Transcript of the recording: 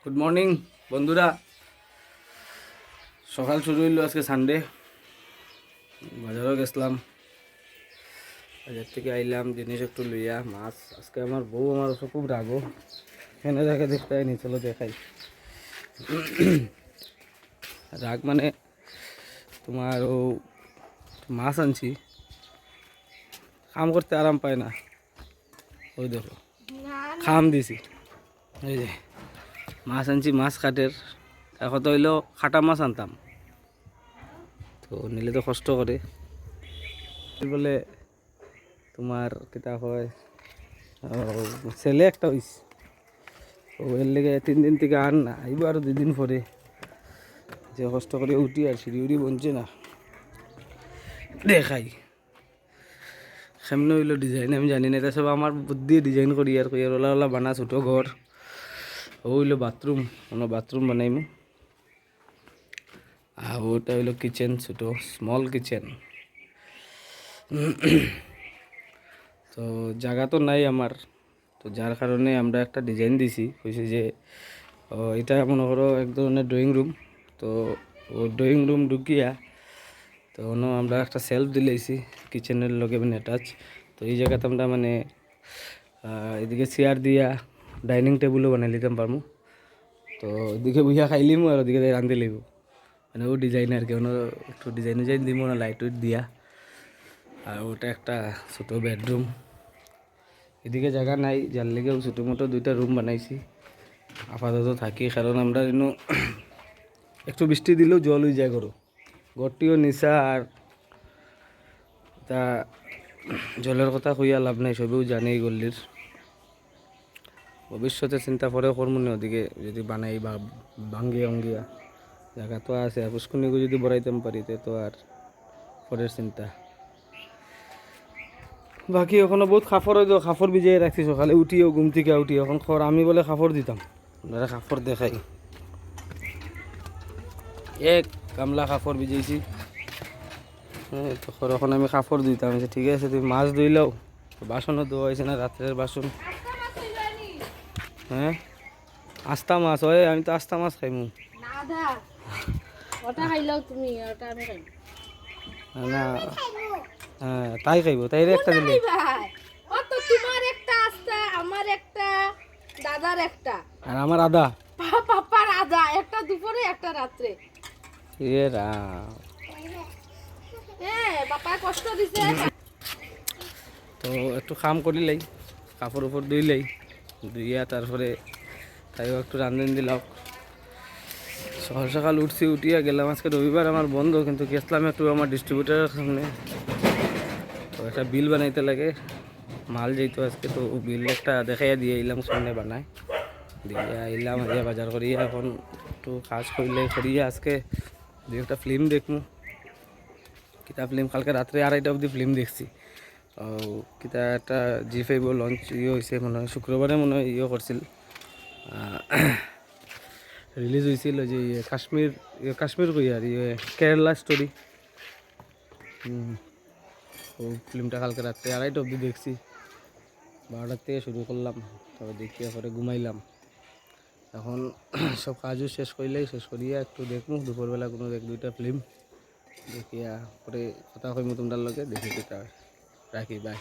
Good morning বন্ধুরা। সকাল শুরু হইলো, আজকে সানডে। বাজারও গেছিলাম, বাজার থেকে আইলাম জিনিস একটু লইয়া মাছ। আজকে আমার বউ আমার উপর খুব রাগো, এনে দেখে দেখতে আইনি, চলো দেখাই। রাগ মানে তোমার ও মাছ আনছি, কাম করতে আরাম পায় না। ওই দেখো খাম দিছি, এই যে মাছ আনছি, মাছ কাটের। এখন তো হইলো খাটা মাছ আনতাম, তো নিলে তো কষ্ট করে বলে তোমার কিতা হয়। ছেলে একটা হইস, ও এর লেগে 3 দিন থেকে আন না, আইব আরো 2 দিন পরে। যে কষ্ট করে উঠি আর সিঁড়ি উড়ি বনছে না, দেখাই সামনে হইলো ডিজাইন আমি জানি না, এটা সব আমার বুদ্ধি ডিজাইন করি আর কই আর ওলা ওলা বানা ছোটো ঘর। ও হইলো বাথরুম, কোনো বাথরুম বানাইমু। আর ওটা হইলো কিচেন, ছোটো স্মল কিচেন। তো জায়গা তো নাই আমার, তো যার কারণে আমরা একটা ডিজাইন দিছি, কইছি যে এটা মনে করো এক ধরনের ড্রয়িং রুম। তো ও ড্রয়িং রুম ঢুকিয়া তো আমরা একটা সেলফ দিলেছি কিচেনের লগে মানে অ্যাটাচ। তো এই জায়গাতে আমরা মানে এদিকে চেয়ার দিয়া ডাইনিং টেবিলও বানাই নিতাম পারমু। তো এদিকে বুঝা খাইলিমু আর ওদিকে রান্ধি লিব, মানে ও ডিজাইন আর কি। একটু ডিজাইন ডিজাইন দিব না, লাইট উইট দিয়া। আর ওটা একটা ছোটো বেডরুম। এদিকে জায়গা নাই, যার লেগেও ছোটো মোটো 2টা রুম বানাইছি। আপাতত থাকি, কারণ আমরা যেন একটু বৃষ্টি দিলেও জল হয়ে যায় ঘরও, ঘরটিও নিচা। আর তা জলের কথা কইয়া লাভ নাই, সবেও জানে এই গল্লির। ভবিষ্যতে চিন্তা করে করমু না, ওদিকে যদি বানাই বা ভাঙ্গিয়া অঙ্গিয়া জায়গা তো আছে। আর পুষ্কুনিকে যদি বড়াইতাম পারি তো আর পরের চিন্তা। বাকি এখনো বহুত খাফর হয়তো, খাফর ভিজিয়ে রাখছি। সকালে উঠিও ঘুম থেকে উঠি এখন খর আমি বলে খাফর দিতাম, আপনারা খাফর দেখাই। এক গামলা খাফর ভিজাইছি। হ্যাঁ, তখন এখন আমি কাপড় দিতাম, ঠিক আছে তুমি মাছ ধুইলাও, বাসনও ধোয়া হয়েছে না, রাত্রের বাসন। হ্যাঁ আস্তা মাছ হয়, আমি তো আস্তা মাছ খাইমু না। হ্যাঁ তাই খাইব, তাই একটা দিলে তোমার একটা আস্তা, আমার একটা, দাদার একটা, আর আমার আদা পাপার আদা, একটা দুপুরে একটা রাত্রে। এ রাম, বাবা কষ্ট দিছে। তো একটু কাম করিলাই, কাপড় উপর ধুইলাই, ধুইয়া তারপরে তাইও একটু রান্ধন দিলাম। সকাল সকাল উঠছি, উঠিয়া গেলাম। আজকে রবিবার আমার বন্ধ, কিন্তু গেছিলাম একটু আমার ডিস্ট্রিবিউটারের সামনে। তো একটা বিল বানাইতে লাগে, মাল যেত আজকে, তো বিল একটা দেখাইয়া দিয়ে এলাম সামনে বানায় দিয়ে আইলাম। আইয়া বাজার করিয়া এখন একটু কাজ করিয়া আজকে একটা ফিল্ম দেখমু। কিতা ফিল্ম, কালকে রাত্রে 2:30 অবধি ফিল্ম দেখছি। কিতা একটা জি5 লঞ্চ হয়েছে মনে হয়, শুক্রবারে মনে হয় করছিল, রিলিজ হয়েছিল যে কাশ্মীর কই আর কেরালা স্টোরি। ও ফিল্মটা কালকে রাত্রে 2:30 অবধি দেখছি, 12টার থেকে শুরু করলাম। তবে দেখিয়া পরে ঘুমাইলাম। এখন সব কাজও শেষ করিয়া একটু দেখবো দুপুরবেলা কোনো 1-2টা ফিল্ম দেখিয়া পরে কথা কইমু তোমরার লগে। দেখি কিতা, রাখি, বাই।